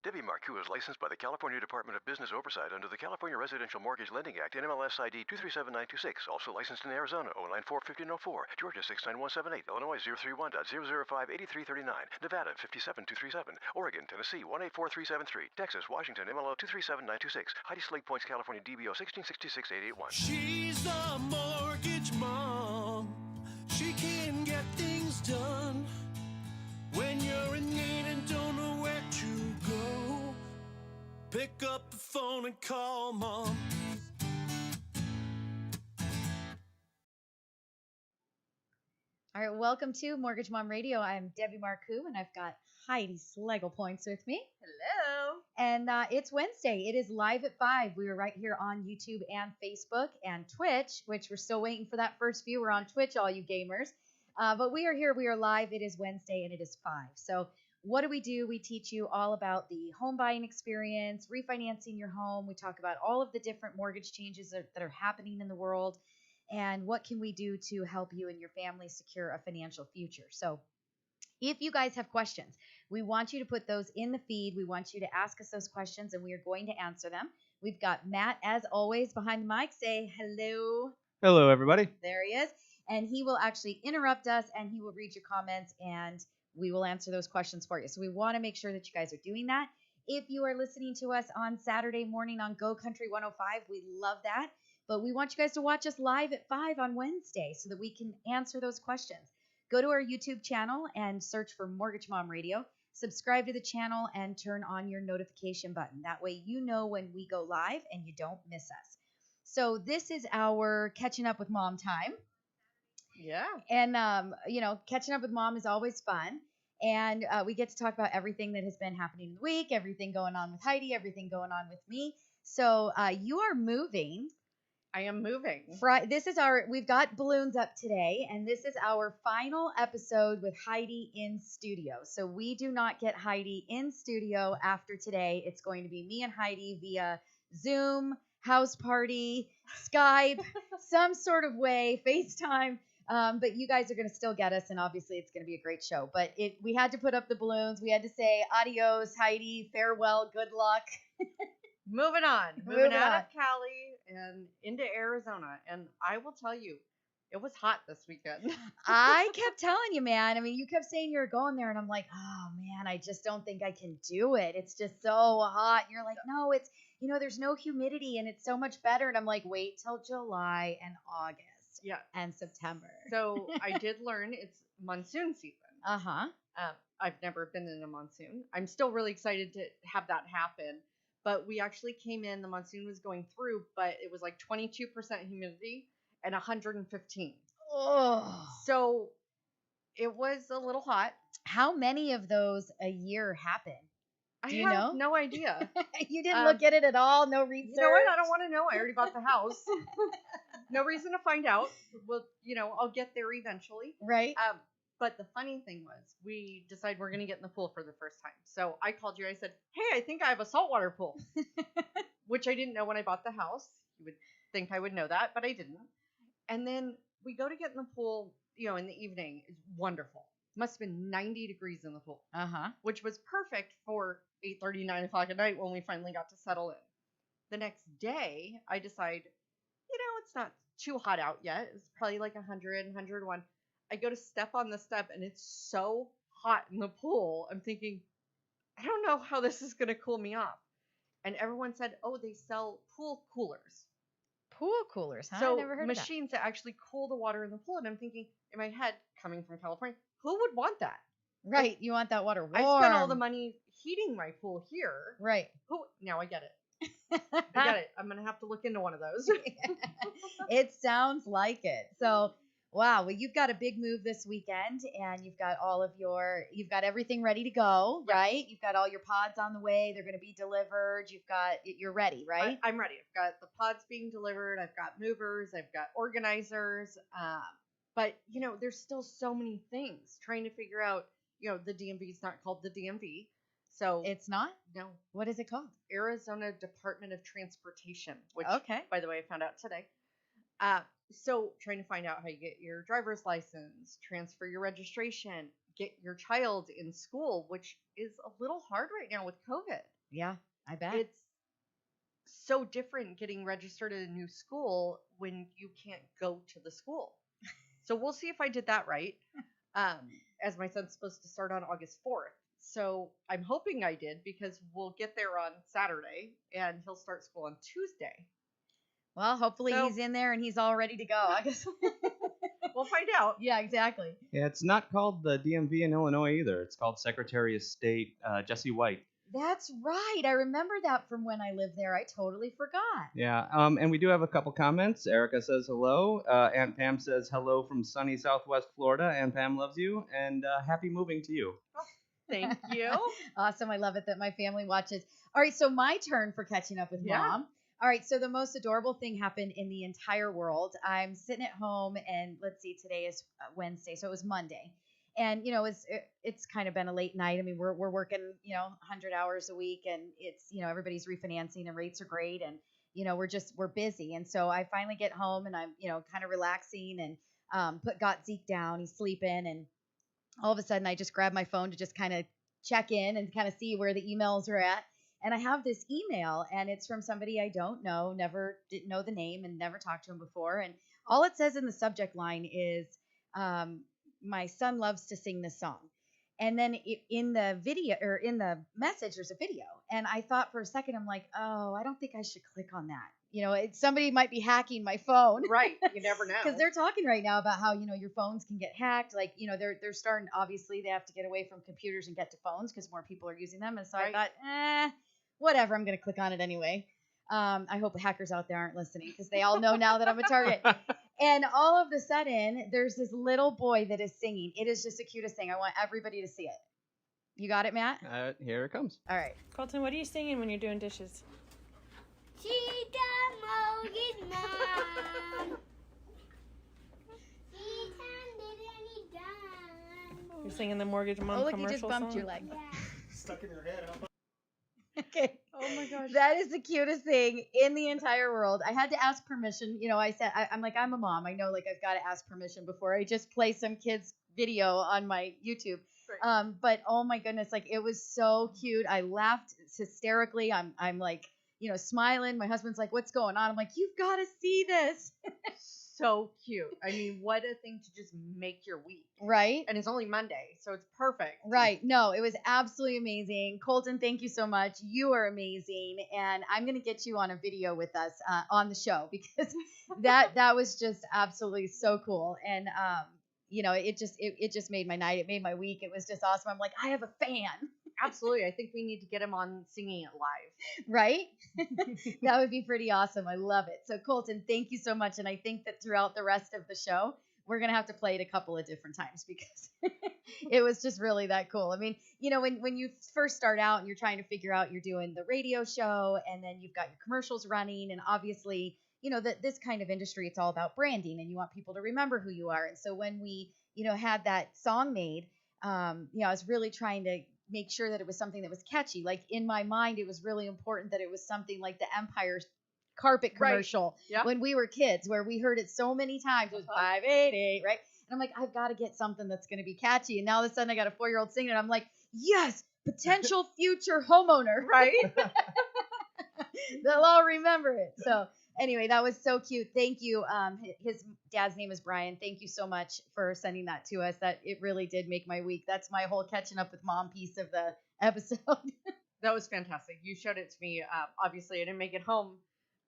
Debbie Marcoux is licensed by the California Department of Business Oversight under the California Residential Mortgage Lending Act, NMLS ID 237926. Also licensed in Arizona, 094-1504, Georgia 69178, Illinois 031.005-8339, Nevada 57237, Oregon, Tennessee 184373, Texas, Washington, MLO 237926, Heidi Slate Points, California DBO 1666881. She's the mortgage mom. She can get things done when you're in need and don't know where to go. Pick up the phone and call mom. All right, welcome to Mortgage Mom Radio. I'm Debbie Marcoux, and I've got Heidi Schlegel Points with me. Hello. And it's Wednesday. It is live at 5. We are right here on YouTube and Facebook and Twitch, which we're still waiting for that first viewer on Twitch, all you gamers. But we are here. We are live. It is Wednesday, and it is 5. So what do? We teach you all about the home buying experience, refinancing your home. We talk about all of the different mortgage changes that are happening in the world. And what can we do to help you and your family secure a financial future? So if you guys have questions, we want you to put those in the feed. We want you to ask us those questions, and we are going to answer them. We've got Matt, as always, behind the mic. Say hello. Hello, everybody. There he is. And he will actually interrupt us, and he will read your comments, and we will answer those questions for you. So we want to make sure that you guys are doing that. If you are listening to us on Saturday morning on Go Country 105, we love that. But we want you guys to watch us live at 5 on Wednesday so that we can answer those questions. Go to our YouTube channel and search for Mortgage Mom Radio. Subscribe to the channel and turn on your notification button. That way you know when we go live and you don't miss us. So this is our catching up with mom time. Yeah. And, catching up with mom is always fun. And we get to talk about everything that has been happening in the week, everything going on with Heidi, everything going on with me. So you are moving. I am moving. We've got balloons up today, and this is our final episode with Heidi in studio. So we do not get Heidi in studio after today. It's going to be me and Heidi via Zoom, house party, Skype, some sort of way, FaceTime. But you guys are going to still get us, and obviously it's going to be a great show. But we had to put up the balloons. We had to say adios, Heidi, farewell, good luck. Moving on. Moving out of Cali and into Arizona. And I will tell you, it was hot this weekend. I kept telling you, man. I mean, you kept saying you were going there, and I'm like, oh, man, I just don't think I can do it. It's just so hot. And you're like, no, it's, there's no humidity, and it's so much better. And I'm like, wait till July and August. Yeah. And September. So I did learn it's monsoon season. Uh-huh. I've never been in a monsoon. I'm still really excited to have that happen. But we actually came in, the monsoon was going through, but it was like 22% humidity and 115. Oh. So it was a little hot. How many of those a year happen? Do you I know? have no idea. You didn't look at it at all? No research? You know what? I don't want to know. I already bought the house. No reason to find out. Well, I'll get there eventually. Right. But the funny thing was, we decided we're going to get in the pool for the first time. So I called you. I said, hey, I think I have a saltwater pool, which I didn't know when I bought the house. You would think I would know that, but I didn't. And then we go to get in the pool, in the evening. It's wonderful. Must have been 90 degrees in the pool, which was perfect for 8:30, 9 o'clock at night when we finally got to settle in. The next day, I decide, it's not too hot out yet. It's probably like 100, 101. I go to step on the step, and it's so hot in the pool. I'm thinking, I don't know how this is going to cool me off. And everyone said, oh, they sell pool coolers. Pool coolers, huh? So I never heard of that. Machines that actually cool the water in the pool. And I'm thinking, in my head, coming from California, who would want that? Right. You want that water warm. I spent all the money heating my pool here. Right. Now I get it. I get it. I'm going to have to look into one of those. It sounds like it. So, wow. Well, you've got a big move this weekend, and you've got you've got everything ready to go, right? You've got all your pods on the way. They're going to be delivered. You're ready, right? I'm ready. I've got the pods being delivered. I've got movers. I've got organizers. But, there's still so many things trying to figure out, the DMV is not called the DMV. So it's not? No. What is it called? Arizona Department of Transportation, which, okay, by the way, I found out today. So trying to find out how you get your driver's license, transfer your registration, get your child in school, which is a little hard right now with COVID. Yeah, I bet. It's so different getting registered at a new school when you can't go to the school. So we'll see if I did that right. As my son's supposed to start on August 4th. So I'm hoping I did, because we'll get there on Saturday and he'll start school on Tuesday. Well, hopefully he's in there and he's all ready to go. I guess we'll find out. Yeah, exactly. Yeah, it's not called the DMV in Illinois either. It's called Secretary of State Jesse White. That's right. I remember that from when I lived there. I totally forgot. Yeah, and we do have a couple comments. Erica says hello. Aunt Pam says hello from sunny Southwest Florida. Aunt Pam loves you, and happy moving to you. Oh, thank you. Awesome. I love it that my family watches. All right, so my turn for catching up with Mom. All right, so the most adorable thing happened in the entire world. I'm sitting at home, and let's see, today is Wednesday, so it was Monday. And, it's kind of been a late night. I mean, we're working, 100 hours a week, and it's, everybody's refinancing and rates are great. And, we're busy. And so I finally get home and I'm, kind of relaxing and got Zeke down. He's sleeping. And all of a sudden I just grab my phone to just kind of check in and kind of see where the emails are at. And I have this email, and it's from somebody I don't know, didn't know the name and never talked to him before. And all it says in the subject line is, my son loves to sing this song. And then in the video, or in the message, there's a video. And I thought for a second, I'm like, oh, I don't think I should click on that. Somebody might be hacking my phone. Right. You never know. Because they're talking right now about how, your phones can get hacked. Like, they're starting, obviously, they have to get away from computers and get to phones because more people are using them. And so I thought, whatever, I'm going to click on it anyway. I hope hackers out there aren't listening, because they all know now that I'm a target. And all of a sudden, there's this little boy that is singing. It is just the cutest thing. I want everybody to see it. You got it, Matt? Here it comes. All right. Colton, what are you singing when you're doing dishes? You're singing the Mortgage Mom commercial commercial song? Oh, look, you just bumped song? your leg. Stuck in your head. Okay. Oh my gosh. That is the cutest thing in the entire world. I had to ask permission. I said, I'm like, I'm a mom. I know, like, I've got to ask permission before I just play some kid's video on my YouTube. Right. But oh my goodness, like, it was so cute. I laughed hysterically. I'm like, smiling. My husband's like, what's going on? I'm like, you've got to see this. So cute. I mean, what a thing to just make your week. Right. And it's only Monday, so it's perfect. Right. No, it was absolutely amazing. Colton, thank you so much. You are amazing. And I'm going to get you on a video with us on the show, because that was just absolutely so cool. And, it just made my night. It made my week. It was just awesome. I'm like, I have a fan. Absolutely. I think we need to get him on singing it live. Right? That would be pretty awesome. I love it. So Colton, thank you so much. And I think that throughout the rest of the show, we're going to have to play it a couple of different times, because it was just really that cool. I mean, when you first start out and you're trying to figure out, you're doing the radio show and then you've got your commercials running, and obviously, this kind of industry, it's all about branding and you want people to remember who you are. And so when we, had that song made, I was really trying to make sure that it was something that was catchy. Like, in my mind, it was really important that it was something like the Empire carpet commercial when we were kids, where we heard it so many times. It was 588, right? And I'm like, I've got to get something that's going to be catchy. And now all of a sudden I got a 4-year-old singing it. I'm like, yes, potential future homeowner. Right? They'll all remember it. So anyway, that was so cute. Thank you. His dad's name is Brian. Thank you so much for sending that to us. That it really did make my week. That's my whole catching up with Mom piece of the episode. That was fantastic. You showed it to me. Obviously, I didn't make it home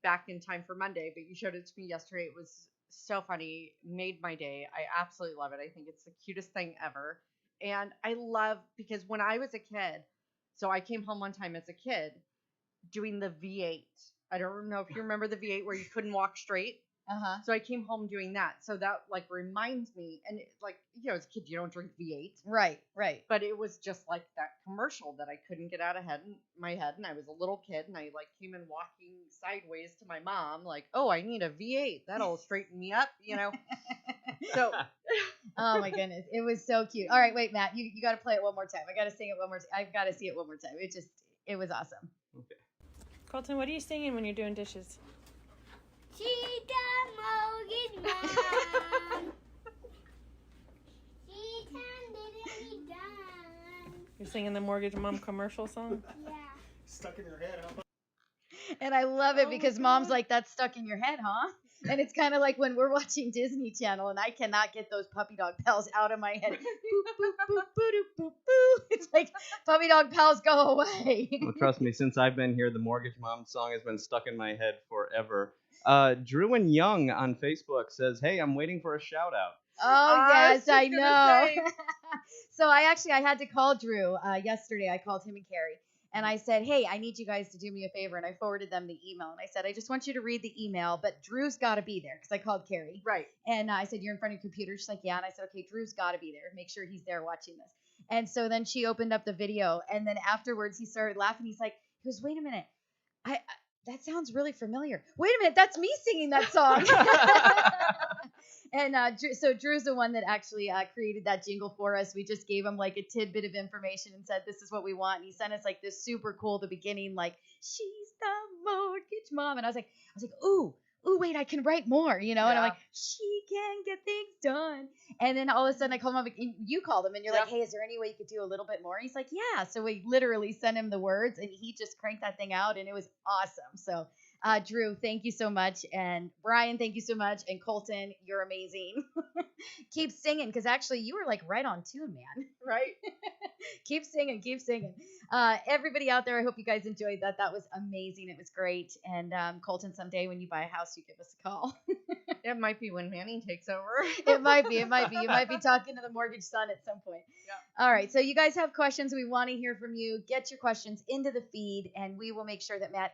back in time for Monday, but you showed it to me yesterday. It was so funny. Made my day. I absolutely love it. I think it's the cutest thing ever. And I love, because when I was a kid, so I came home one time as a kid doing the V8. I don't know if you remember the V8 where you couldn't walk straight. Uh-huh. So I came home doing that. So that like reminds me, and as a kid, you don't drink V8. Right. But it was just like that commercial that I couldn't get out of my head. And I was a little kid, and I like came in walking sideways to my mom, like, oh, I need a V8. That'll straighten me up, So. Oh my goodness. It was so cute. All right, wait, Matt, you got to play it one more time. I got to sing it one more time. I've got to see it one more time. It was awesome. Okay. Colton, what are you singing when you're doing dishes? She got mortgage mom. She turned it any You're singing the Mortgage Mom commercial song? Stuck in your head, huh? And I love it Oh my because mom's God. like, that's stuck in your head, huh? And it's kind of like when we're watching Disney Channel and I cannot get those puppy dog pals out of my head. Boop, boop, boop, boop, boop, boop. It's like, puppy dog pals, go away. Well, trust me, since I've been here, the Mortgage Mom song has been stuck in my head forever. Drew and Young on Facebook says, "Hey, I'm waiting for a shout out." Oh, I was yes, just I gonna know. say. So I had to call Drew yesterday. I called him and Carrie. And I said, hey, I need you guys to do me a favor. And I forwarded them the email. And I said, I just want you to read the email, but Drew's got to be there because I called Carrie. Right. And I said, you're in front of your computer? She's like, yeah. And I said, okay, Drew's got to be there. Make sure he's there watching this. And so then she opened up the video. And then afterwards, he started laughing. He goes, wait a minute. That sounds really familiar. Wait a minute. That's me singing that song. And so Drew's the one that actually created that jingle for us. We just gave him like a tidbit of information and said, this is what we want. And he sent us like this super cool, the beginning, like, she's the mortgage mom. And I was like, ooh, wait, I can write more, And I'm like, she can get things done. And then all of a sudden I called him up, and you called him and you're like, hey, is there any way you could do a little bit more? And he's like, yeah. So we literally sent him the words and he just cranked that thing out and it was awesome. So Drew, thank you so much. And Brian, thank you so much. And Colton, you're amazing. Keep singing, because actually you were like right on tune, man. Right. Keep singing. Everybody out there, I hope you guys enjoyed that. That was amazing. It was great. And Colton, someday when you buy a house, you give us a call. It might be when Manny takes over. It might be. You might be talking to the mortgage son at some point. Yeah. All right. So you guys have questions. We want to hear from you. Get your questions into the feed, and we will make sure that Matt,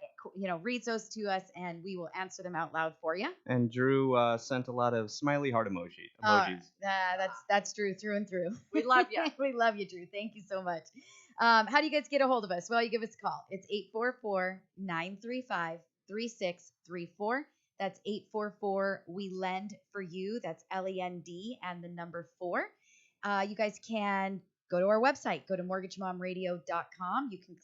reads those to us, and we will answer them out loud for you. And Drew sent a lot of smiley heart emojis. That's Drew through and through. We love you. We love you, Drew. Thank you so much. How do you guys get a hold of us? Well, you give us a call. It's 844-935-3634. That's 844 We Lend for You. That's LEND and the number 4. You guys can go to our website. Go to mortgagemomradio.com. You can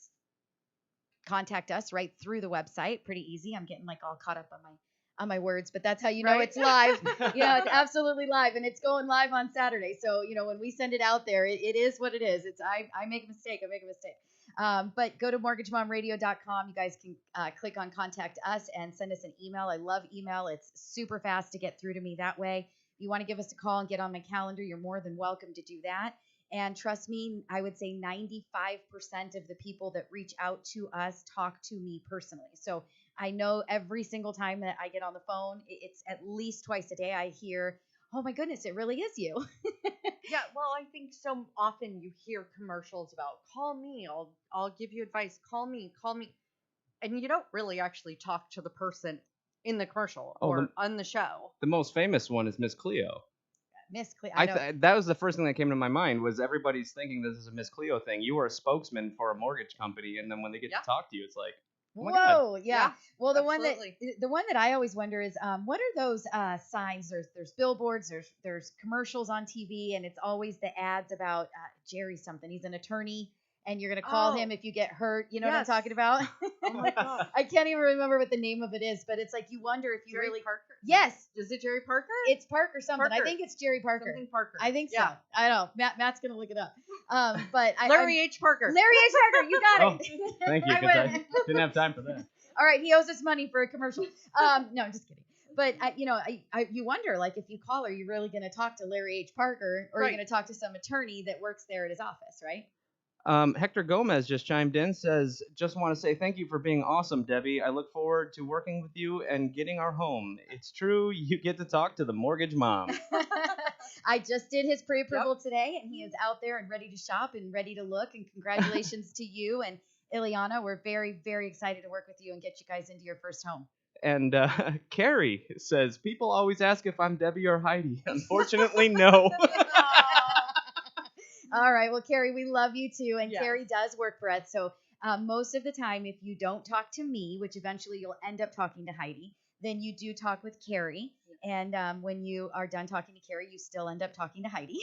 contact us right through the website. Pretty easy. I'm getting like all caught up on my words, but that's how you know Right. it's live. It's absolutely live, and it's going live on Saturday. So when we send it out there, it is what it is. It's I make a mistake. But go to mortgagemomradio.com. You guys can click on contact us and send us an email. I love email. It's super fast to get through to me that way. If you want to give us a call and get on my calendar, you're more than welcome to do that. And trust me, I would say 95% of the people that reach out to us talk to me personally. So I know every single time that I get on the phone, it's at least twice a day I hear, oh my goodness, it really is you. Yeah, well, I think so often you hear commercials about call me, I'll give you advice, call me, and you don't really actually talk to the person in the commercial or on the show. The most famous one is Miss Cleo. Miss Cleo. That was the first thing that came to my mind. Was everybody's thinking this is a Miss Cleo thing? You are a spokesman for a mortgage company, and then when they get to talk to you, it's like, oh my God. Whoa, yeah. Well, the absolutely. one that I always wonder is, what are those signs? There's billboards, there's commercials on TV, and it's always the ads about Jerry something. He's an attorney, and you're gonna call him if you get hurt. You know what I'm talking about? Oh my God. I can't even remember what the name of it is, but it's like you wonder if you Jerry really. Parker? Yes. Is it Jerry Parker? It's Parker something. Parker. I think it's Jerry Parker. Something Parker. I think so. Yeah. I don't know. Matt's gonna look it up. But Larry H. Parker. Larry H. Parker, you got it. Thank you, I because I win. didn't have time for that. All right, he owes us money for a commercial. No, I'm just kidding. But you wonder, like, if you call, are you really going to talk to Larry H. Parker, or are you going to talk to some attorney that works there at his office, right? Hector Gomez just chimed in, says, just want to say thank you for being awesome, Debbie. I look forward to working with you and getting our home. It's true, you get to talk to the mortgage mom. I just did his pre-approval today, and he is out there and ready to shop and ready to look. And congratulations to you and Ileana. We're very, very excited to work with you and get you guys into your first home. And Carrie says, people always ask if I'm Debbie or Heidi. Unfortunately, no. All right. Well, Carrie, we love you too. And Yes. Carrie does work for us. So most of the time, if you don't talk to me, which eventually you'll end up talking to Heidi, then you do talk with Carrie. And when you are done talking to Carrie, you still end up talking to Heidi.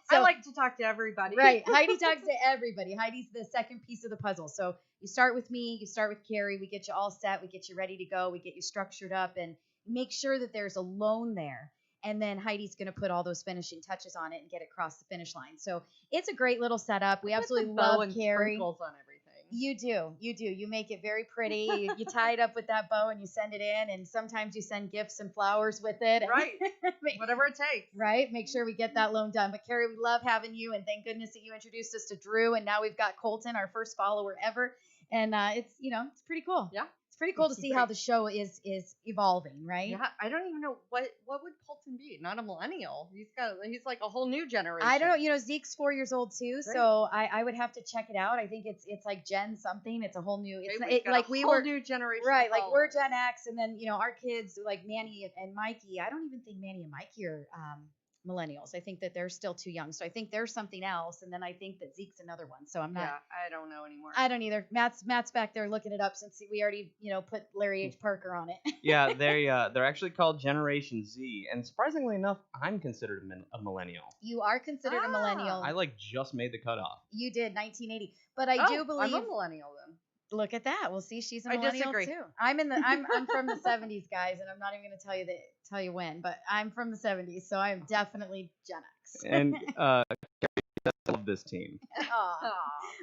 I like to talk to everybody. Right. Heidi talks to everybody. Heidi's the second piece of the puzzle. So you start with me, you start with Carrie, we get you all set, we get you ready to go, we get you structured up, and make sure that there's a loan there. and then Heidi's going to put all those finishing touches on it and get it across the finish line. So it's a great little setup. We absolutely love and Carrie. sprinkles on everything. You do. You make it very pretty. You tie it up with that bow and you send it in, and sometimes you send gifts and flowers with it. Right. Whatever it takes. Right. Make sure we get that loan done. But Carrie, we love having you, and thank goodness that you introduced us to Drew, and now we've got Colton, our first follower ever, and it's it's pretty cool. Yeah. It's pretty cool to see how the show is evolving, right? Yeah, I don't even know what would Colton be. Not a millennial. He's like a whole new generation. I don't know. Zeke's 4 years old too, Great. so I would have to check it out. I think it's like Gen something. It's a whole new. It's We've got like a we whole were new generation. right. of Like we're followers. Gen X, and then our kids like Manny and Mikey. I don't even think Manny and Mikey are millennials. I think that they're still too young. So I think there's something else, and then I think that Zeke's another one. So I'm not. Yeah, I don't know anymore. I don't either. Matt's back there looking it up since we already put Larry H. Parker on it. Yeah, they're actually called Generation Z, and surprisingly enough, I'm considered a millennial. You are considered a millennial. I just made the cutoff. You did 1980, but I do believe. I'm a millennial then. Look at that. Well, see, she's a I millennial disagree. too. I'm from the 70s, guys, and I'm not even going to tell you when, but I'm from the 70s, so I'm definitely Gen X. And I love this team. Aw.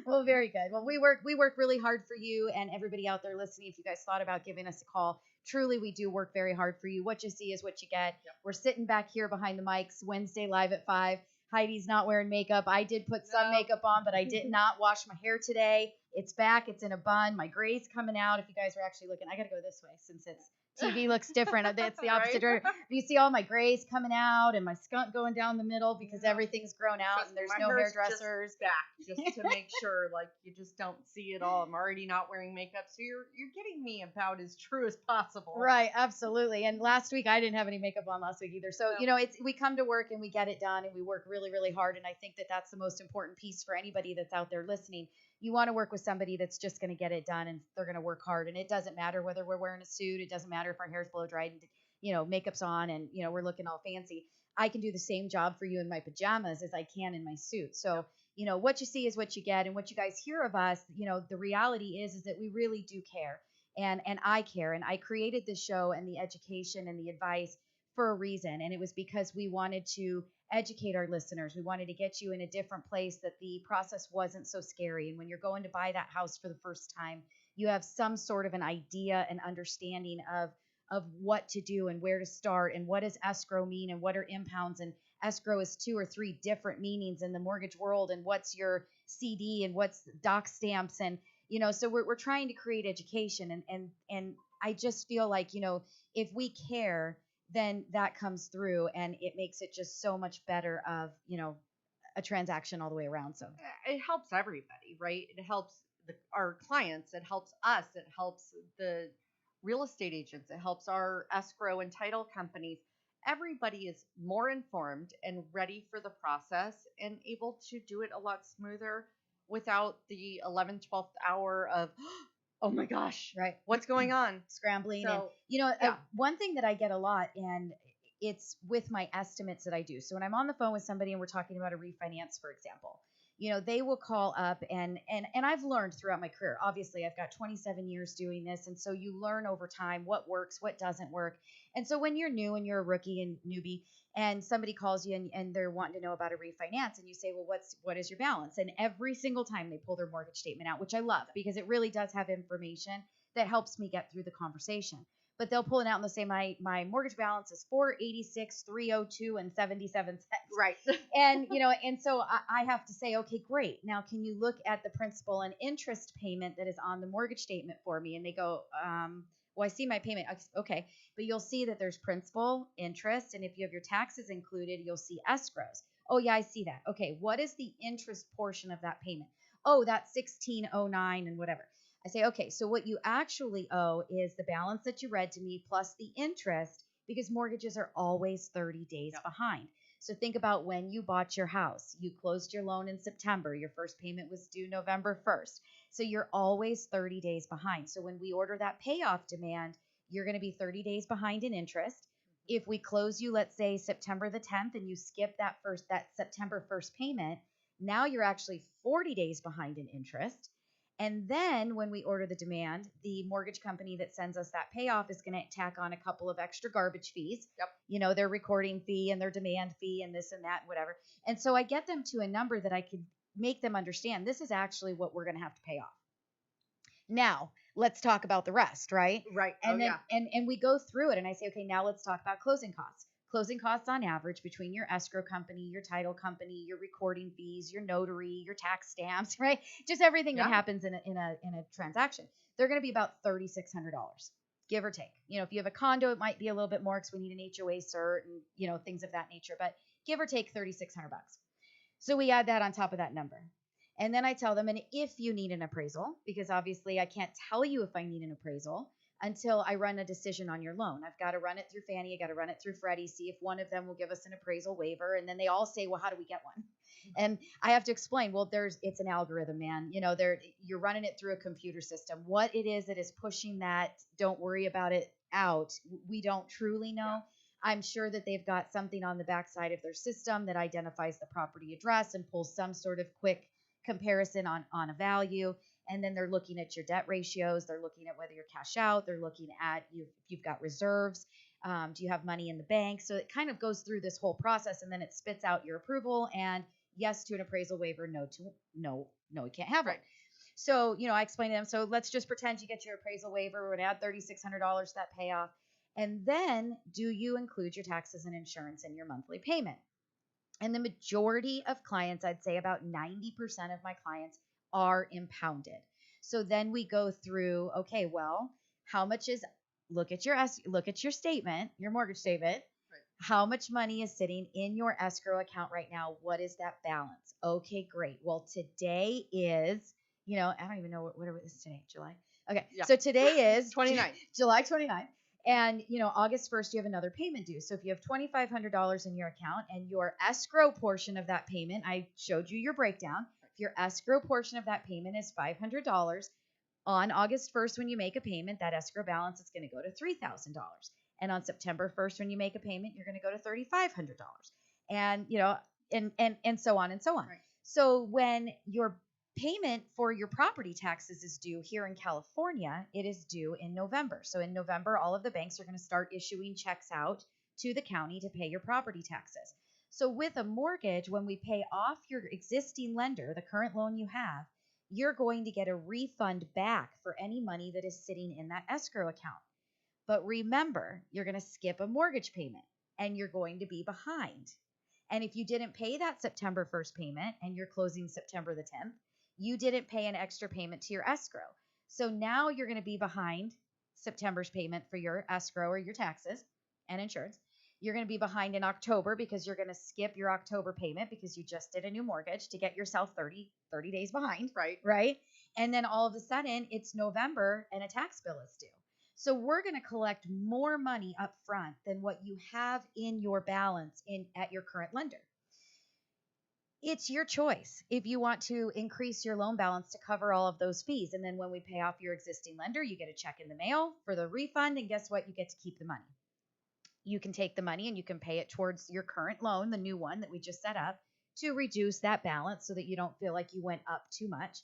Well, very good. Well, we work really hard for you and everybody out there listening. If you guys thought about giving us a call, truly we do work very hard for you. What you see is what you get. Yep. We're sitting back here behind the mics Wednesday live at 5. Heidi's not wearing makeup. I did put some makeup on, but I did not wash my hair today. It's back. It's in a bun. My gray's coming out. If you guys are actually looking, I got to go this way since it's TV looks different. It's the opposite Right? direction. You see all my grays coming out and my skunk going down the middle because everything's grown out Trust and me, there's my no hair's hairdressers. Just back, just to make sure, like you just don't see it all. I'm already not wearing makeup, so you're getting me about as true as possible. Right, absolutely. And last week I didn't have any makeup on last week either. So, No. we come to work and we get it done and we work really, really hard. And I think that that's the most important piece for anybody that's out there listening. You want to work with somebody that's just going to get it done and they're going to work hard. And it doesn't matter whether we're wearing a suit. It doesn't matter if our hair's blow dried and, makeup's on and, we're looking all fancy. I can do the same job for you in my pajamas as I can in my suit. So, what you see is what you get. And what you guys hear of us, the reality is that we really do care. And I care. And I created this show and the education and the advice for a reason. And it was because we wanted to educate our listeners. We wanted to get you in a different place, that the process wasn't so scary. And when you're going to buy that house for the first time, you have some sort of an idea and understanding of what to do and where to start and what does escrow mean and what are impounds, and escrow is 2 or 3 different meanings in the mortgage world, and what's your CD and what's doc stamps, and so we're trying to create education, and I just feel like if we care, then that comes through and it makes it just so much better of a transaction all the way around. So It helps everybody, right? It helps our clients. It helps us. It helps the real estate agents. It helps our escrow and title companies. Everybody is more informed and ready for the process and able to do it a lot smoother without the 11th, 12th hour of, oh my gosh, right, what's going on? scrambling. So, and yeah. one thing that I get a lot, and it's with my estimates that I do. So when I'm on the phone with somebody and we're talking about a refinance, for example, they will call up and I've learned throughout my career. Obviously, I've got 27 years doing this, and so you learn over time what works, what doesn't work. And so when you're new and you're a rookie and newbie, and somebody calls you and they're wanting to know about a refinance, and you say, well, what is your balance? And every single time they pull their mortgage statement out, which I love because it really does have information that helps me get through the conversation. But they'll pull it out and they'll say my mortgage balance is $486,302 and 77 cents. Right. And and so I have to say, okay, great. Now can you look at the principal and interest payment that is on the mortgage statement for me? And they go, well, I see my payment. Okay, but you'll see that there's principal, interest, and if you have your taxes included, you'll see escrows. Oh yeah, I see that. Okay, what is the interest portion of that payment? Oh, that's $1,609 and whatever. I say, okay, so what you actually owe is the balance that you read to me plus the interest, because mortgages are always 30 days behind. So think about when you bought your house. You closed your loan in September. Your first payment was due November 1st. So you're always 30 days behind. So when we order that payoff demand, you're going to be 30 days behind in interest. If we close you, let's say September the 10th, and you skip that September 1st payment, now you're actually 40 days behind in interest. And then when we order the demand, the mortgage company that sends us that payoff is going to tack on a couple of extra garbage fees. Yep. Their recording fee and their demand fee and this and that, whatever. And so I get them to a number that I could make them understand this is actually what we're going to have to pay off. Now, let's talk about the rest, right? Right. And oh, then yeah. and we go through it and I say, okay, now let's talk about closing costs. Closing costs on average between your escrow company, your title company, your recording fees, your notary, your tax stamps, right? Just everything that Yeah. happens in a transaction. They're going to be about $3,600, give or take. If you have a condo, it might be a little bit more because we need an HOA cert and things of that nature, but give or take $3,600. So we add that on top of that number. And then I tell them, and if you need an appraisal, because obviously I can't tell you if I need an appraisal until I run a decision on your loan. I've got to run it through Fannie, I got to run it through Freddie, see if one of them will give us an appraisal waiver. And then they all say, well, how do we get one? And I have to explain, well, it's an algorithm, man. You're running it through a computer system. What it is that is pushing that, don't worry about it out. We don't truly know. Yeah. I'm sure that they've got something on the backside of their system that identifies the property address and pulls some sort of quick comparison on a value. And then they're looking at your debt ratios. They're looking at whether you're cash out. They're looking at if you've got reserves. Do you have money in the bank? So it kind of goes through this whole process, and then it spits out your approval and yes to an appraisal waiver, no, you can't have it. So, I explained to them, so let's just pretend you get your appraisal waiver. We're going to add $3,600 to that payoff. And then do you include your taxes and insurance in your monthly payment? And the majority of clients, I'd say about 90% of my clients are impounded. So then we go through, okay, well, how much is, look at your statement, your mortgage statement. Right. How much money is sitting in your escrow account right now? What is that balance? Okay, great. Well, today is, I don't even know what it is today, July. Okay. Yeah. So today is 29th. July 29th. And, August 1st, you have another payment due. So if you have $2,500 in your account and your escrow portion of that payment, I showed you your breakdown. If your escrow portion of that payment is $500, on August 1st, when you make a payment, that escrow balance is going to go to $3,000. And on September 1st, when you make a payment, you're going to go to $3,500. And, and so on and so on. Right. So when your payment for your property taxes is due here in California, it is due in November. So in November, all of the banks are going to start issuing checks out to the county to pay your property taxes. So with a mortgage, when we pay off your existing lender, the current loan you have, you're going to get a refund back for any money that is sitting in that escrow account. But remember, you're going to skip a mortgage payment and you're going to be behind. And if you didn't pay that September 1st payment and you're closing September the 10th, you didn't pay an extra payment to your escrow. So now you're going to be behind September's payment for your escrow or your taxes and insurance. You're going to be behind in October because you're going to skip your October payment because you just did a new mortgage to get yourself 30 days behind. Right. And then all of a sudden it's November and a tax bill is due. So we're going to collect more money up front than what you have in your balance at your current lender. It's your choice if you want to increase your loan balance to cover all of those fees. And then when we pay off your existing lender, you get a check in the mail for the refund. And guess what? You get to keep the money. You can take the money and you can pay it towards your current loan, the new one that we just set up, to reduce that balance so that you don't feel like you went up too much.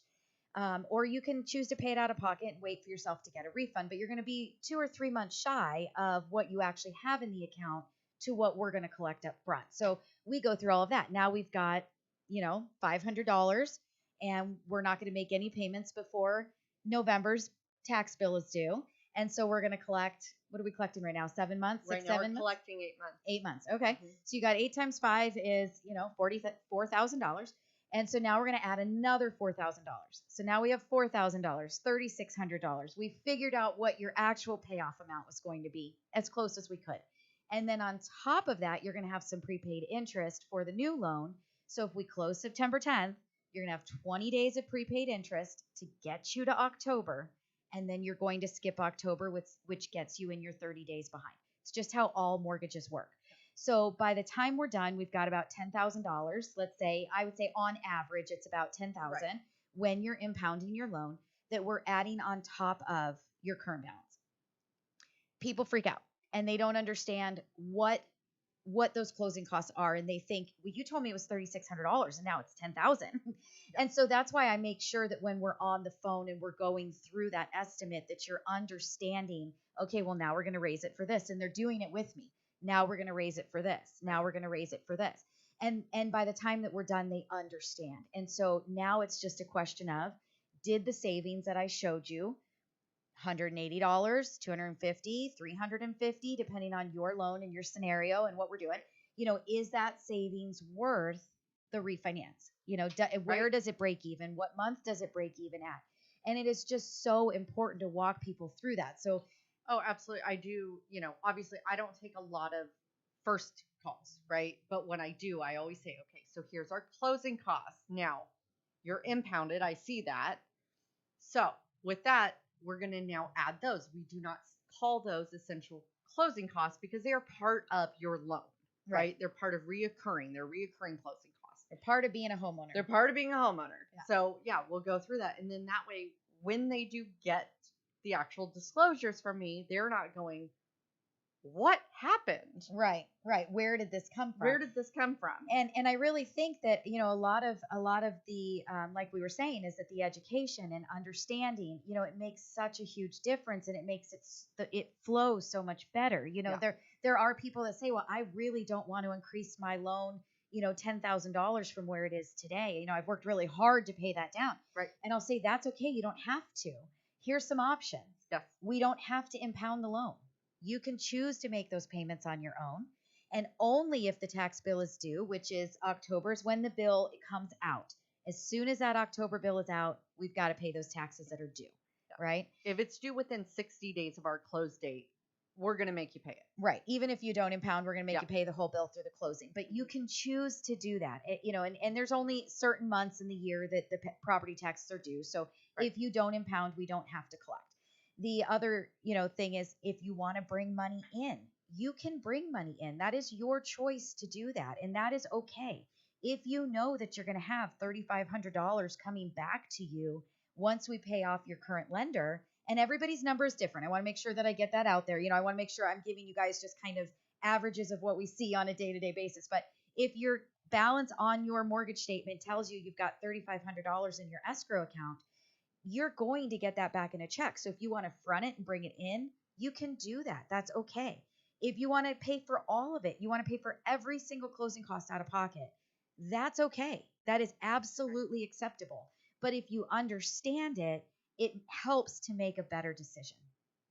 Or you can choose to pay it out of pocket and wait for yourself to get a refund. But you're going to be 2 or 3 months shy of what you actually have in the account to what we're going to collect up front. So we go through all of that. Now we've got $500, and we're not going to make any payments before November's tax bill is due. And so we're going to collect, what are we collecting right now? 7 months? Right 6, now 7 we're months? collecting 8 months. 8 months. Okay. Mhm. So you got 8 times 5 is, $44,000. And so now we're going to add another $4,000. So now we have $4,000, $3,600. We figured out what your actual payoff amount was going to be as close as we could. And then on top of that, you're going to have some prepaid interest for the new loan. So if we close September 10th, you're going to have 20 days of prepaid interest to get you to October. And then you're going to skip October, which gets you in your 30 days behind. It's just how all mortgages work. So by the time we're done, we've got about $10,000. Let's say, I would say on average, it's about $10,000 when you're impounding your loan that we're adding on top of your current balance. People freak out and they don't understand what what those closing costs are, and they think, well, you told me it was $3,600 and now it's $10,000. And so that's why I make sure that when we're on the phone and we're going through that estimate, that you're understanding, okay, well, now we're going to raise it for this, and they're doing it with me. Now we're going to raise it for this. Now we're going to raise it for this. And by the time that we're done, they understand. And so now it's just a question of, did the savings that I showed you, $180, $250, $350, depending on your loan and your scenario and what we're doing, is that savings worth the refinance? Where does it break even? What month does it break even at? And it is just so important to walk people through that. So, oh, absolutely. I do, obviously I don't take a lot of first calls, right? But when I do, I always say, okay, so here's our closing costs. Now you're impounded. I see that. So with that, we're going to now add those. We do not call those essential closing costs because they are part of your loan, right? They're part of reoccurring. They're reoccurring closing costs. They're part of being a homeowner. They're part of being a homeowner. Yeah. So yeah, we'll go through that. And then that way, when they do get the actual disclosures from me, they're not going, what happened? Right. Where did this come from? Where did this come from? And I really think that, a lot of the, like we were saying, is that the education and understanding, it makes such a huge difference, and it makes it flows so much better. There are people that say, well, I really don't want to increase my loan, $10,000 from where it is today. I've worked really hard to pay that down. Right. And I'll say, that's okay. You don't have to. Here's some options. Yes. We don't have to impound the loan. You can choose to make those payments on your own, and only if the tax bill is due, which is October, is when the bill comes out. As soon as that October bill is out, we've got to pay those taxes that are due, right? If it's due within 60 days of our close date, we're going to make you pay it. Right. Even if you don't impound, we're going to make you pay the whole bill through the closing. But you can choose to do that. And there's only certain months in the year that the property taxes are due. So if you don't impound, we don't have to collect. The other, thing is, if you want to bring money in, you can bring money in. That is your choice to do that. And that is okay. If you know that you're going to have $3,500 coming back to you once we pay off your current lender, and everybody's number is different. I want to make sure that I get that out there. I want to make sure I'm giving you guys just kind of averages of what we see on a day-to-day basis. But if your balance on your mortgage statement tells you you've got $3,500 in your escrow account, you're going to get that back in a check. So if you want to front it and bring it in, you can do that. That's okay. If you want to pay for all of it, you want to pay for every single closing cost out of pocket, that's okay. That is absolutely acceptable. But if you understand it, it helps to make a better decision.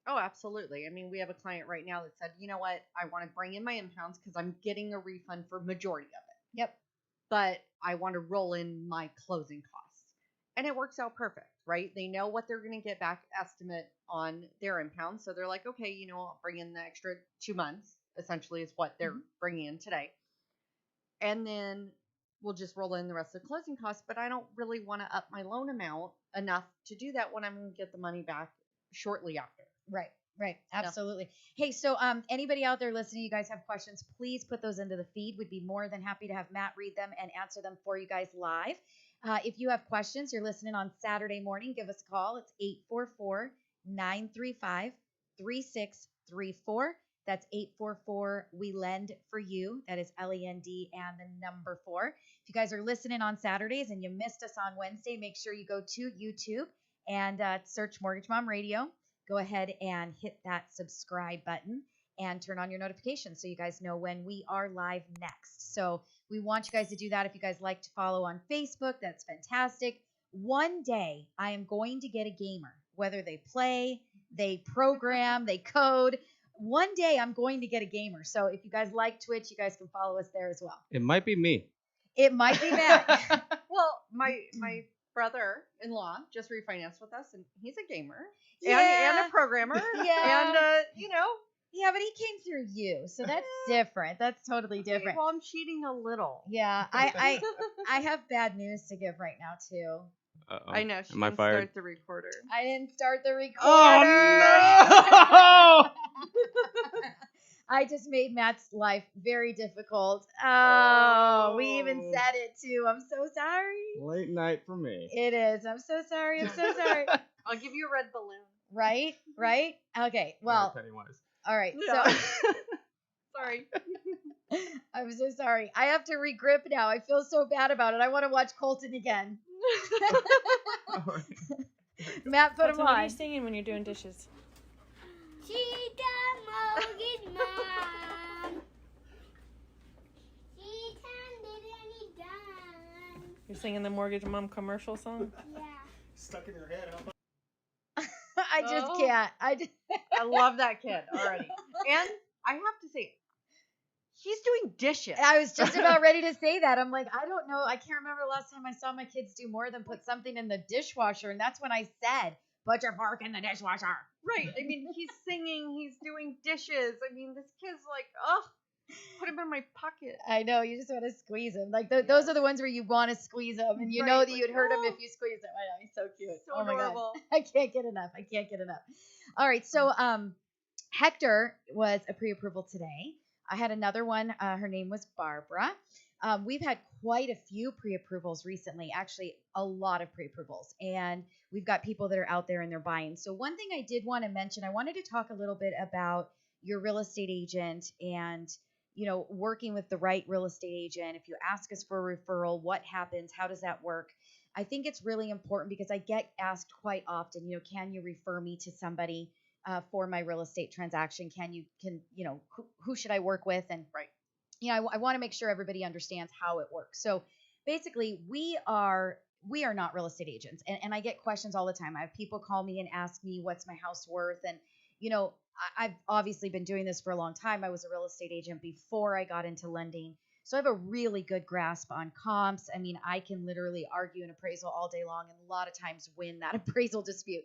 Oh, absolutely. I mean, we have a client right now that said, you know what, I want to bring in my impounds because I'm getting a refund for majority of it. Yep. But I want to roll in my closing costs. And it works out perfect, right? They know what they're going to get back estimate on their impound. So they're like, okay, I'll bring in the extra 2 months, essentially is what they're bringing in today. And then we'll just roll in the rest of the closing costs. But I don't really want to up my loan amount enough to do that when I'm going to get the money back shortly after. Right. Absolutely. Yeah. Hey, so anybody out there listening, you guys have questions, please put those into the feed. We'd be more than happy to have Matt read them and answer them for you guys live. If you have questions, you're listening on Saturday morning, give us a call. It's 844-935-3634. That's 844-WE-LEND-FOR-YOU. That is LEND and the number 4. If you guys are listening on Saturdays and you missed us on Wednesday, make sure you go to YouTube and search Mortgage Mom Radio. Go ahead and hit that subscribe button and turn on your notifications so you guys know when we are live next. So we want you guys to do that. If you guys like to follow on Facebook, that's fantastic. One day I am going to get a gamer, whether they play, they program, they code. One day I'm going to get a gamer. So if you guys like Twitch, you guys can follow us there as well. It might be me. It might be Matt. Well, my brother-in-law just refinanced with us, and he's a gamer Yeah. and a programmer. Yeah. And, Yeah, but he came through you, so that's different. That's totally different. Well, I'm cheating a little. Yeah, I have bad news to give right now too. Uh-oh. I know. She Am I didn't fired? start the recorder. I didn't start the recorder. Oh no! I just made Matt's life very difficult. Oh, we even said it too. I'm so sorry. Late night for me. It is. I'm so sorry. I'm so sorry. I'll give you a red balloon. Right? Okay. Well, Pennywise. all right. Yeah. So Sorry. I'm so sorry. I have to regrip now. I feel so bad about it. I want to watch Colton again. Matt, put him Colton, what are you on. singing when you're doing dishes? She's the mortgage mom. She turned it and he done. You're singing the Mortgage Mom commercial song? Yeah. Stuck in your head. How about I just Oh. can't. I love that kid already. And I have to say, he's doing dishes. I was just about ready to say that. I'm like, I don't know. I can't remember the last time I saw my kids do more than put something in the dishwasher. And that's when I said, put your fork in the dishwasher. Right. I mean, he's singing, he's doing dishes. I mean, this kid's like, oh, put him in my pocket. I know. You just want to squeeze him. Like, those are the ones where you want to squeeze them. And you know Right, that like, you'd hurt him oh. if you squeezed him. I know. He's so cute. So oh, my adorable. God. I can't get enough. I can't get enough. All right. So, Hector was a pre-approval today. I had another one. Her name was Barbara. We've had quite a few pre-approvals recently, actually a lot of pre-approvals, and we've got people that are out there and they're buying. So one thing I did want to mention, I wanted to talk a little bit about your real estate agent and, working with the right real estate agent. If you ask us for a referral, what happens? How does that work? I think it's really important because I get asked quite often, can you refer me to somebody for my real estate transaction? Who should I work with? And Right. I want to make sure everybody understands how it works. So basically, we are not real estate agents, and I get questions all the time. I have people call me and ask me what's my house worth, and I've obviously been doing this for a long time. I was a real estate agent before I got into lending. So I have a really good grasp on comps. I mean, I can literally argue an appraisal all day long and a lot of times win that appraisal dispute.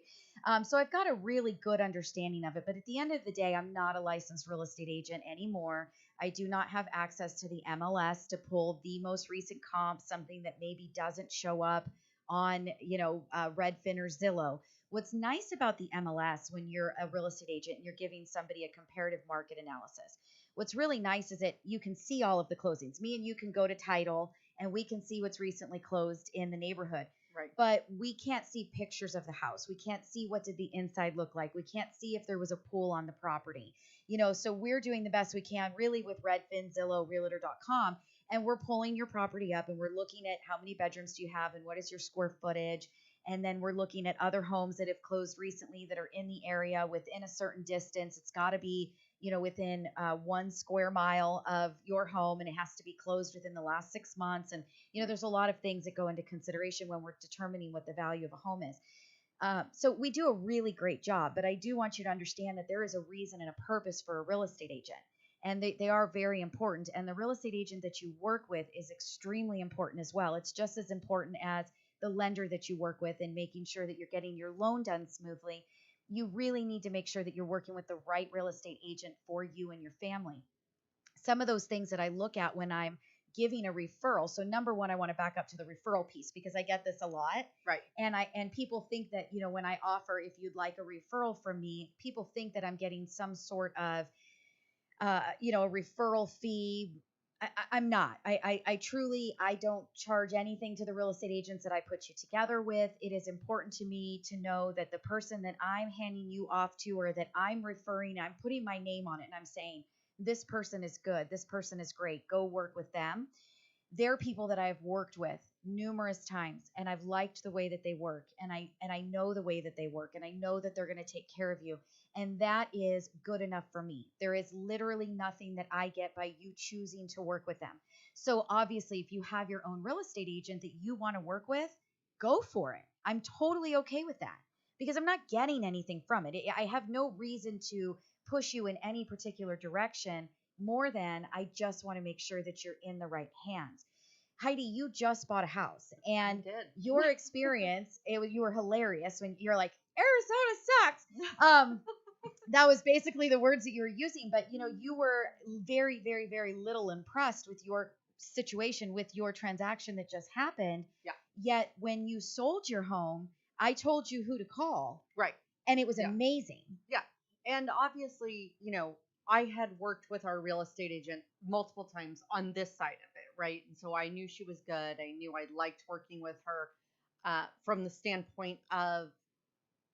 So I've got a really good understanding of it. But at the end of the day, I'm not a licensed real estate agent anymore. I do not have access to the MLS to pull the most recent comp, something that maybe doesn't show up on, Redfin or Zillow. What's nice about the MLS when you're a real estate agent and you're giving somebody a comparative market analysis, what's really nice is that you can see all of the closings. Me and you can go to title and we can see what's recently closed in the neighborhood. Right. But we can't see pictures of the house. We can't see what did the inside look like. We can't see if there was a pool on the property. So we're doing the best we can really with Redfin, Zillow, Realtor.com, and we're pulling your property up and we're looking at how many bedrooms do you have and what is your square footage. And then we're looking at other homes that have closed recently that are in the area within a certain distance. It's got to be, within 1 square mile of your home, and it has to be closed within the last 6 months. And, there's a lot of things that go into consideration when we're determining what the value of a home is. So we do a really great job, but I do want you to understand that there is a reason and a purpose for a real estate agent. And they are very important. And the real estate agent that you work with is extremely important as well. It's just as important as the lender that you work with and making sure that you're getting your loan done smoothly. You really need to make sure that you're working with the right real estate agent for you and your family. Some of those things that I look at when I'm giving a referral. So number one, I want to back up to the referral piece because I get this a lot. Right. And people think that, when I offer, if you'd like a referral from me, people think that I'm getting some sort of, a referral fee. I'm not. I truly, I don't charge anything to the real estate agents that I put you together with. It is important to me to know that the person that I'm handing you off to or that I'm referring, I'm putting my name on it and I'm saying, this person is good. This person is great. Go work with them. They're people that I've worked with numerous times and I've liked the way that they work and I know the way that they work and I know that they're going to take care of you. And that is good enough for me. There is literally nothing that I get by you choosing to work with them. So obviously, if you have your own real estate agent that you want to work with, go for it. I'm totally okay with that because I'm not getting anything from it. I have no reason to push you in any particular direction more than I just want to make sure that you're in the right hands. Heidi, you just bought a house and I did. your experience, you were hilarious when you're like, Arizona sucks. That was basically the words that you were using, but you were very, very, very little impressed with your situation, with your transaction that just happened. Yeah. Yet when you sold your home, I told you who to call. Right. And it was Yeah. amazing. Yeah. And obviously, I had worked with our real estate agent multiple times on this side of it, right? And so I knew she was good. I knew I liked working with her from the standpoint of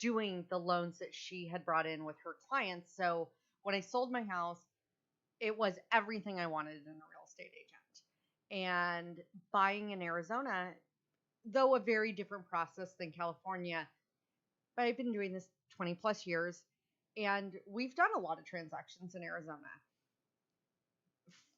doing the loans that she had brought in with her clients. So when I sold my house, it was everything I wanted in a real estate agent. And buying in Arizona, though a very different process than California, but I've been doing this 20 plus years, and we've done a lot of transactions in Arizona.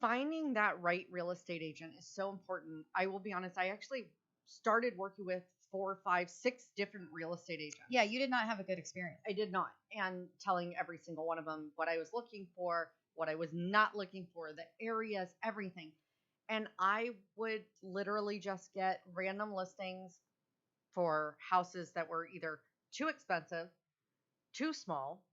Finding that right real estate agent is so important. I will be honest, I actually started working with 4, 5, 6 different real estate agents. Yeah, you did not have a good experience. I did not. And telling every single one of them what I was looking for, what I was not looking for, the areas, everything. And I would literally just get random listings for houses that were either too expensive, too small,